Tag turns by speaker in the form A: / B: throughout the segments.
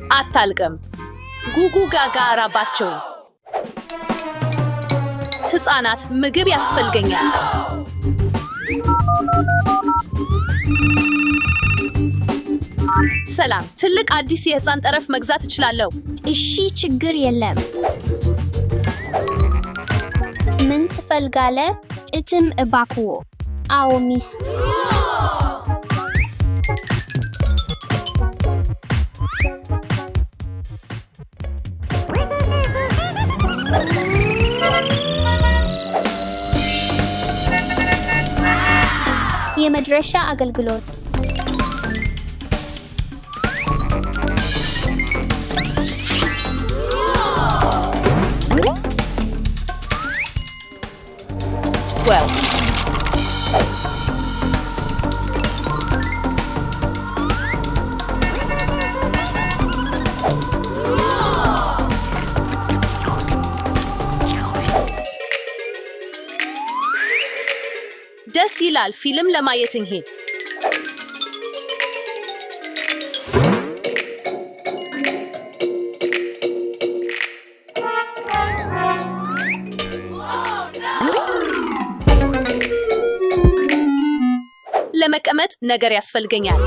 A: አታልቅም። ጉጉ ጋጋ ራባቸው። ሕፃናት ምግብ ያስፈልገኛል። ሰላም፣ ትልቅ አዲስ የሕፃን ጠረፍ መግዛት እችላለሁ?
B: እሺ፣ ችግር የለም። ምን ትፈልጋለህ? እትም እባክዎ። አዎ ሚስት። የመድረሻ አገልግሎት
A: ደስ ይላል። ፊልም ለማየት እንሂድ። ለመቀመጥ ነገር ያስፈልገኛል።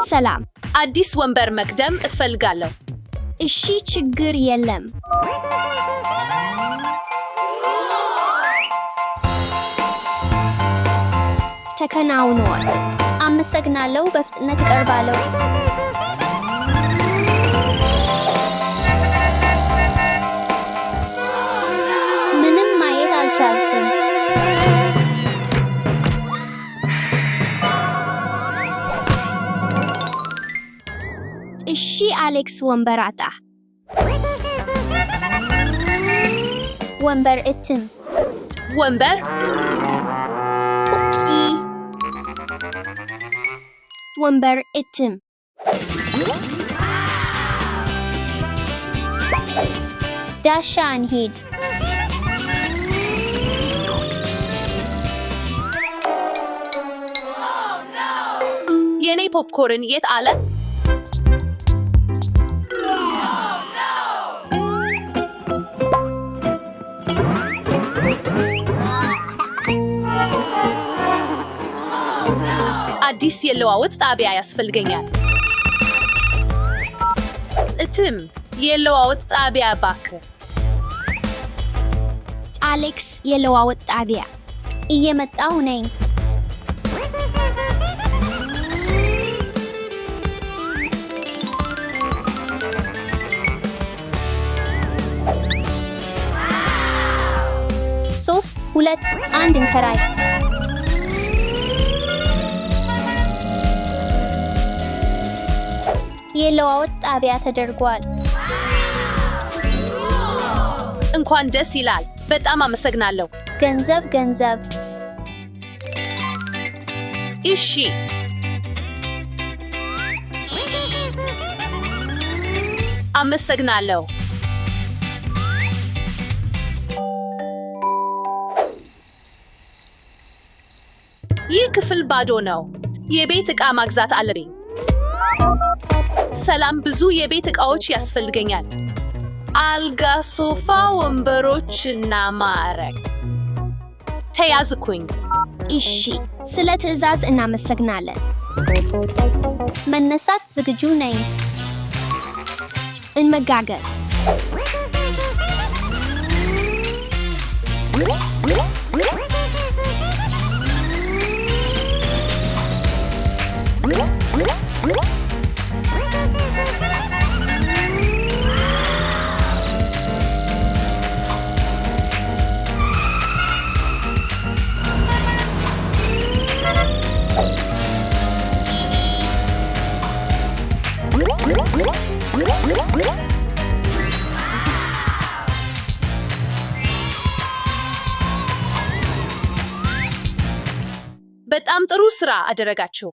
B: ሰላም፣
A: አዲስ ወንበር መቅደም እፈልጋለሁ።
B: እሺ፣ ችግር የለም። ተከናውኗል። አመሰግናለሁ። በፍጥነት እቀርባለሁ። ምንም ማየት አልቻልኩም። እሺ አሌክስ፣ ወንበር አጣ። ወንበር እትም።
A: ወንበር
B: ወንበር እትም። ዳሻ እንሂድ።
A: የኔ ፖፕኮርን የት አለ? አዲስ የለዋወጥ ጣቢያ ያስፈልገኛል። እትም የለዋወጥ ጣቢያ እባክህ።
B: አሌክስ፣ የለዋወጥ ጣቢያ። እየመጣሁ ነኝ። ሶስት ሁለት አንድ እንከራይ። የለዋወጥ ጣቢያ ተደርጓል።
A: እንኳን ደስ ይላል። በጣም አመሰግናለሁ።
B: ገንዘብ።
A: እሺ፣ አመሰግናለሁ። ይህ ክፍል ባዶ ነው። የቤት ዕቃ መግዛት አለብኝ። ሰላም፣ ብዙ የቤት ዕቃዎች ያስፈልገኛል። አልጋ፣ ሶፋ፣ ወንበሮች እና ማዕረግ። ተያዝኩኝ።
B: እሺ፣ ስለ ትዕዛዝ እናመሰግናለን። መነሳት ዝግጁ ነኝ። እንመጋገዝ።
A: በጣም ጥሩ ስራ አደረጋችሁ።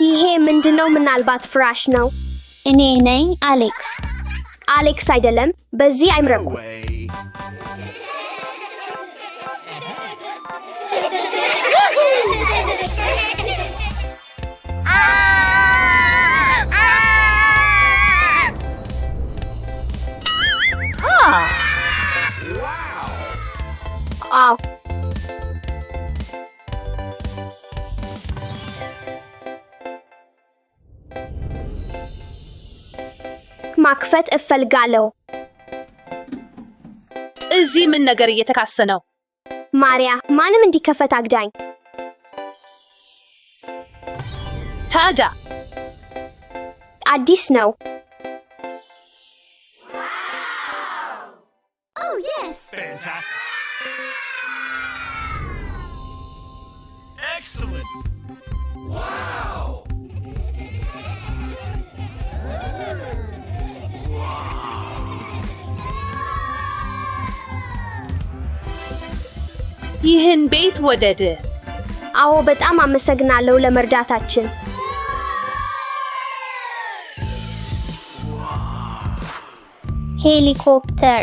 B: ይሄ ምንድነው? ምናልባት ፍራሽ ነው። እኔ ነኝ አሌክስ። አሌክስ አይደለም፣ በዚህ አይምረቁ። ዋው! ማክፈት እፈልጋለሁ።
A: እዚህ ምን ነገር እየተካሰ ነው?
B: ማሪያ፣ ማንም እንዲከፈት አግዳኝ።
A: ታዲያ
B: አዲስ ነው።
C: Fantastic. Excellent. Wow.
A: ይህን ቤት ወደድ?
B: አዎ፣ በጣም አመሰግናለሁ ለመርዳታችን። ሄሊኮፕተር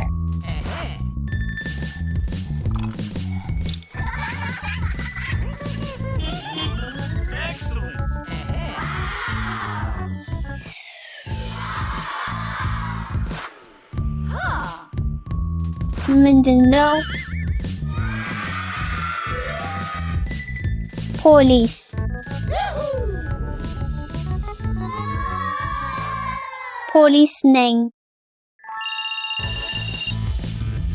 B: ምንድነው? ፖሊስ ፖሊስ ነኝ።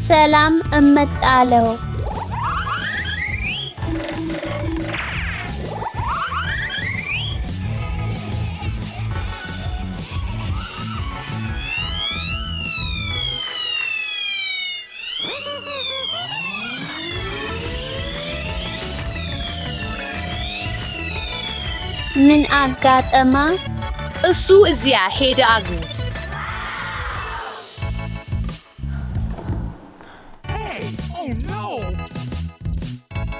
B: ሰላም እመጣለሁ። ምን አጋጠመ?
A: እሱ እዚያ ሄደ አግኙት።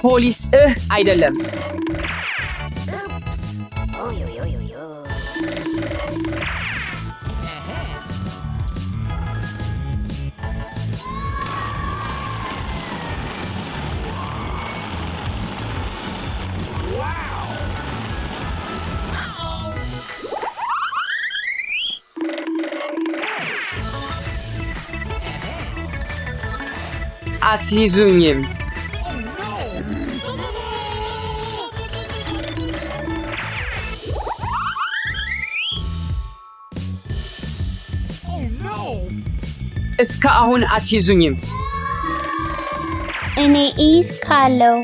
D: ፖሊስ አይደለም። አትይዙኝም። እስካሁን አትይዙኝም።
B: እኔ እይዝካለሁ።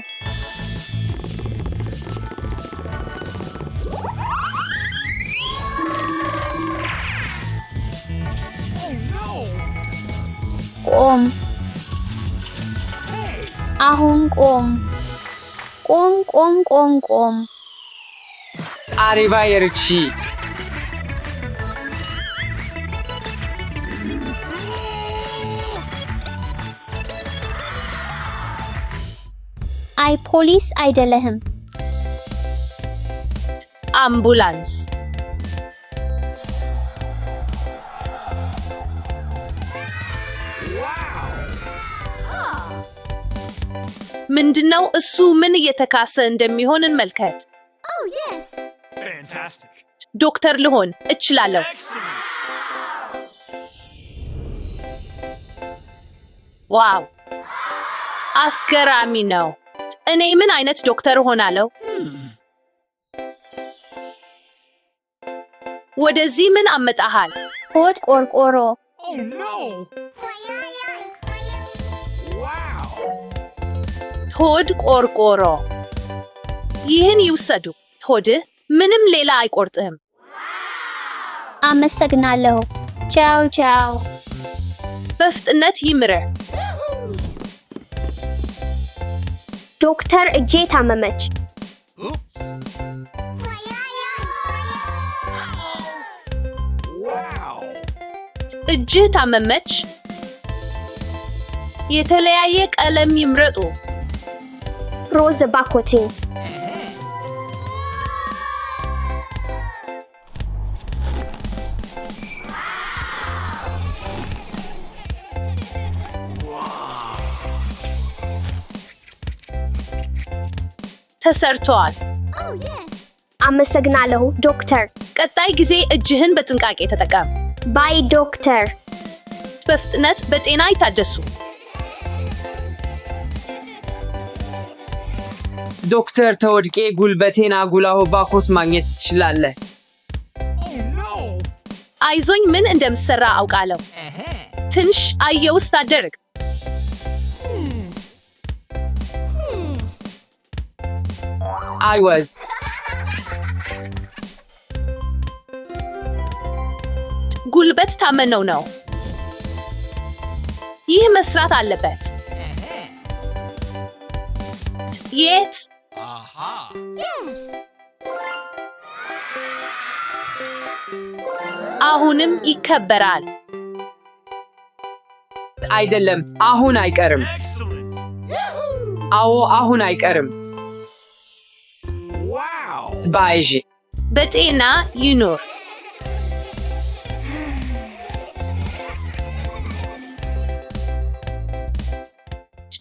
B: ቆም! አሁን ቆም! ቆም! ቆም! ቆም! ቆም!
D: አሪቫየርቺ!
B: አይ ፖሊስ አይደለህም።
A: አምቡላንስ። ምንድነው እሱ? ምን እየተካሰ እንደሚሆን እንመልከት።
C: Fantastic.
A: ዶክተር ልሆን እችላለሁ።
C: Excellent.
A: ዋው! አስገራሚ ነው። እኔ ምን አይነት ዶክተር ሆናለሁ? ወደዚህ ምን አመጣሃል?
B: ሆድ ቆርቆሮ።
C: Oh no! Wow.
A: ሆድ ቆርቆሮ። ይህን ይውሰዱ። ሆድህ ምንም ሌላ አይቆርጥህም።
B: አመሰግናለሁ። ቻው ቻው።
A: በፍጥነት ይምረህ።
B: ዶክተር እጄ ታመመች።
C: Oops. Wow.
A: እጅህ ታመመች? የተለያየ ቀለም ይምረጡ።
B: ሮዝ ባኮቲን።
A: ተሰርቷል።
B: አመሰግናለሁ ዶክተር።
A: ቀጣይ ጊዜ እጅህን በጥንቃቄ ተጠቀም።
B: ባይ ዶክተር።
A: በፍጥነት በጤና ይታደሱ።
D: ዶክተር ተወድቄ ጉልበቴን አጉላሁ ባኮት ማግኘት ትችላለህ።
C: Oh no!
A: አይዞኝ ምን እንደምሰራ አውቃለሁ። ትንሽ አየው ውስጥ አደርግ።
D: I was.
A: ጉልበት ታመነው ነው። ይህ መስራት አለበት። የት?
C: Aha!
A: አሁንም ይከበራል።
D: አይደለም፣ አሁን አይቀርም።
C: Excellent!
D: አዎ፣ አሁን አይቀርም።
C: Wow!
D: ባይዥ
A: በጤና ይኑር።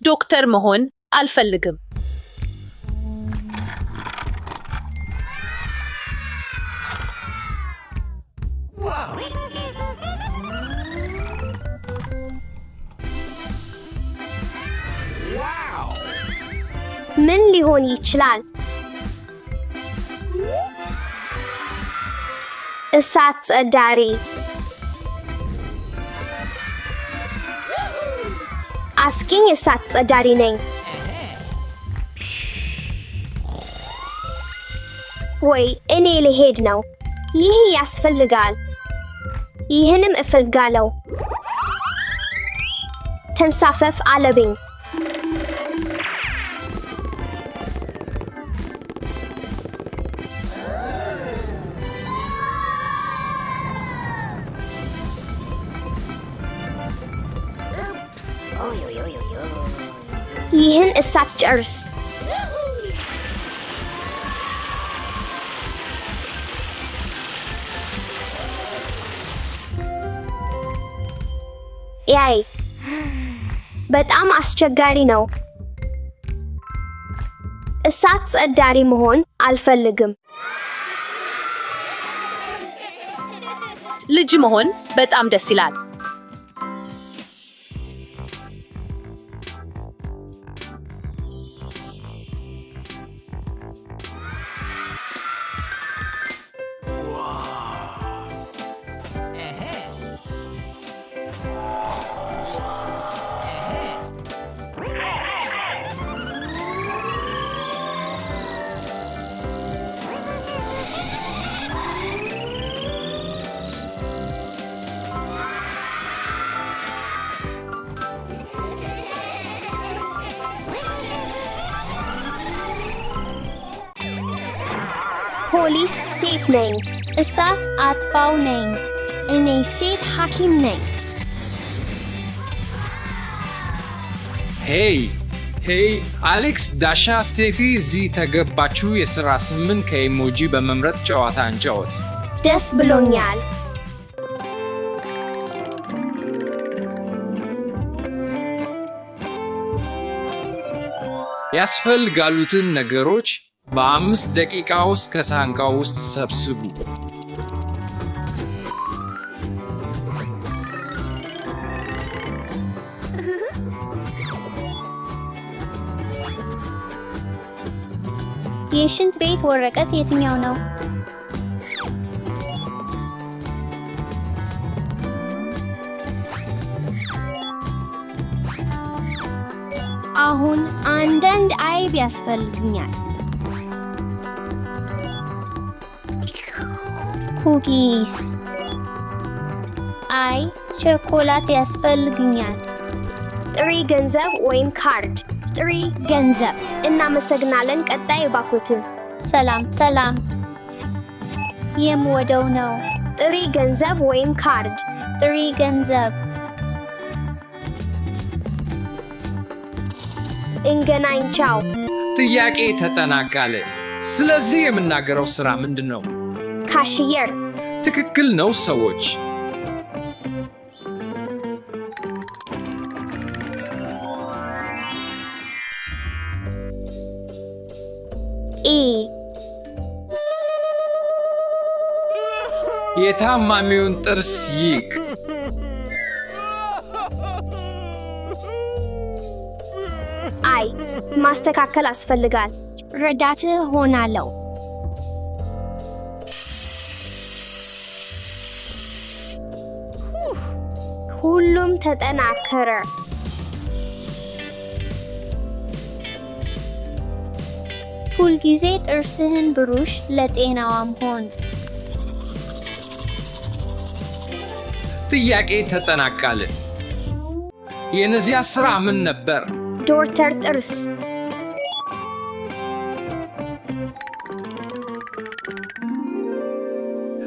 A: ዶክተር መሆን አልፈልግም።
C: Wow! Wow!
B: ምን ሊሆን ይችላል? እሳት ጸዳሪ። አስኪኝ እሳት ጸዳሪ ነኝ። ወይ እኔ ልሄድ ነው። ይህ ያስፈልጋል። ይህንም እፈልጋለሁ። ተንሳፈፍ አለብኝ። ይህን እሳት ጨርስ። ያይ በጣም አስቸጋሪ ነው። እሳት ጸዳሪ መሆን አልፈልግም።
A: ልጅ መሆን በጣም ደስ ይላል።
B: ፖሊስ ሴት ነኝ። እሳት አጥፋው ነኝ። እኔ ሴት ሐኪም ነኝ።
E: ሄይ ሄይ፣ አሌክስ፣ ዳሻ፣ ስቴፊ እዚህ ተገባችሁ። የሥራ 8 ከኢሞጂ በመምረጥ ጨዋታ እንጫወት።
B: ደስ ብሎኛል።
E: ያስፈልጋሉትን ነገሮች በ5 ደቂቃ ውስጥ ከሳንቃው ውስጥ ሰብስቡ።
B: የሽንት ቤት ወረቀት የትኛው ነው? አሁን አንዳንድ አይብ ያስፈልግኛል። ኩኪስ። አይ ቸኮላት ያስፈልግኛል። ጥሪ ገንዘብ ወይም ካርድ። ጥሪ ገንዘብ። እናመሰግናለን። ቀጣይ ባኮትን። ሰላም ሰላም። የምወደው ነው። ጥሪ ገንዘብ ወይም ካርድ። ጥሪ ገንዘብ። እንገናኝ። ቻው።
E: ጥያቄ ተጠናቃለ። ስለዚህ የምናገረው ሥራ ምንድን ነው?
B: ካሽየር።
E: ትክክል ነው ሰዎች።
B: ኢ
E: የታማሚውን ጥርስ ይቅ።
B: አይ ማስተካከል አስፈልጋል። ረዳትህ ሆናለሁ። ሁሉም ተጠናከረ። ሁልጊዜ ጥርስህን ብሩሽ፣ ለጤናዋም ሆን።
E: ጥያቄ ተጠናቃለ። የነዚያ ስራ ምን ነበር?
B: ዶክተር ጥርስ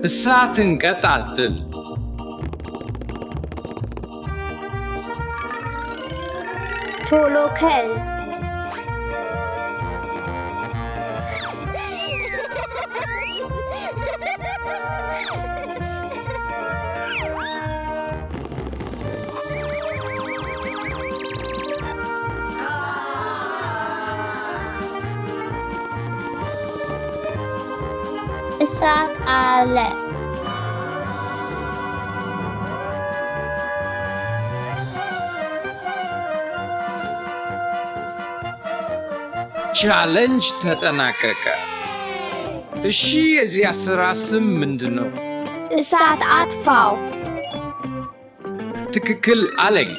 E: እሳትን ቀጣጥል።
B: ቶሎ ከል። እሳት አለ።
E: ቻሌንጅ ተጠናቀቀ። እሺ የዚያ ስራ ስም ምንድነው?
B: እሳት አጥፋው።
E: ትክክል አለኝ።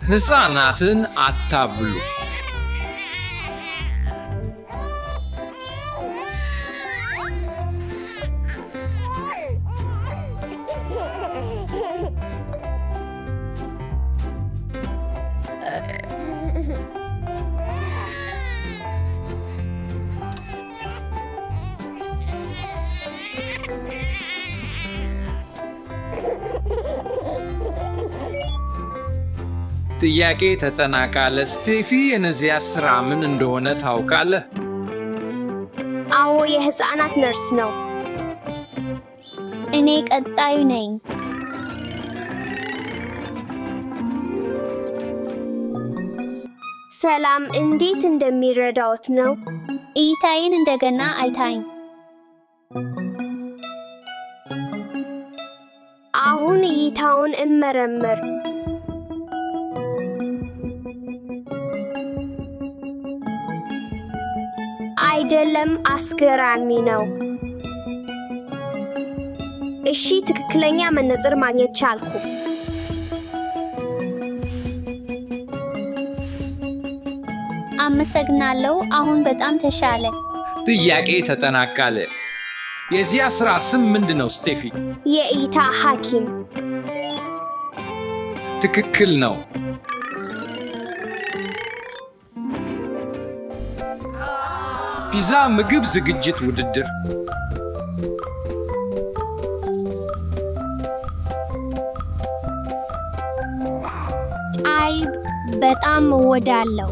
E: ሕፃናትን አታብሉ። ጥያቄ ተጠናቃለ። ስቴፊ የነዚያ ስራ ምን እንደሆነ ታውቃለህ?
B: አዎ፣ የሕፃናት ነርስ ነው። እኔ ቀጣዩ ነኝ። ሰላም፣ እንዴት እንደሚረዳዎት ነው? እይታዬን እንደገና አይታኝ። አሁን እይታውን እመረምር። አይደለም፣ አስገራሚ ነው። እሺ፣ ትክክለኛ መነጽር ማግኘት ቻልኩ። አመሰግናለሁ። አሁን በጣም ተሻለ።
E: ጥያቄ ተጠናቃለ። የዚያ ስራ ስም ምንድነው ስቴፊ?
B: የእይታ ሐኪም።
E: ትክክል ነው። ፒዛ ምግብ ዝግጅት ውድድር።
B: አይብ በጣም እወዳለሁ።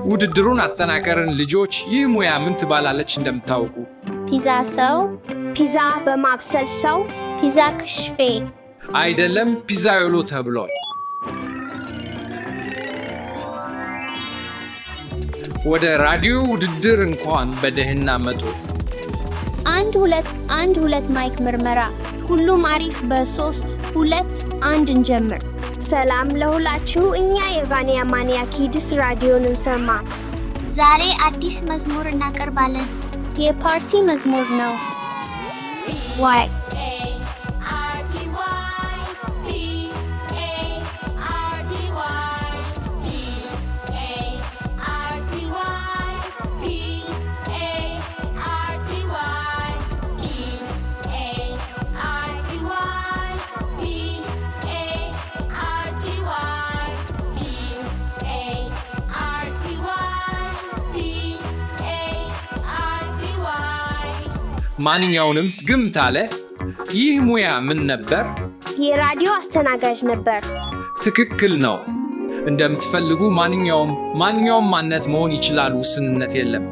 E: ውድድሩን አጠናቀርን ልጆች። ይህ ሙያ ምን ትባላለች እንደምታውቁ?
B: ፒዛ ሰው፣ ፒዛ በማብሰል ሰው፣ ፒዛ ክሽፌ።
E: አይደለም፣ ፒዛዮሎ ተብሏል። ወደ ራዲዮ ውድድር እንኳን በደህና መጡ።
B: 1 2 ማይክ ምርመራ። ሁሉም አሪፍ። በ3 2 1 እንጀምር። ሰላም ለሁላችሁ። እኛ የቫኒያ ማኒያ ኪድስ ራዲዮን እንሰማ። ዛሬ አዲስ መዝሙር እናቀርባለን። የፓርቲ መዝሙር ነው። ዋይ
E: ማንኛውንም ግምት አለ። ይህ ሙያ ምን ነበር?
B: የራዲዮ አስተናጋጅ ነበር።
E: ትክክል ነው። እንደምትፈልጉ ማንኛውም ማንነት መሆን ይችላል። ውስንነት የለም።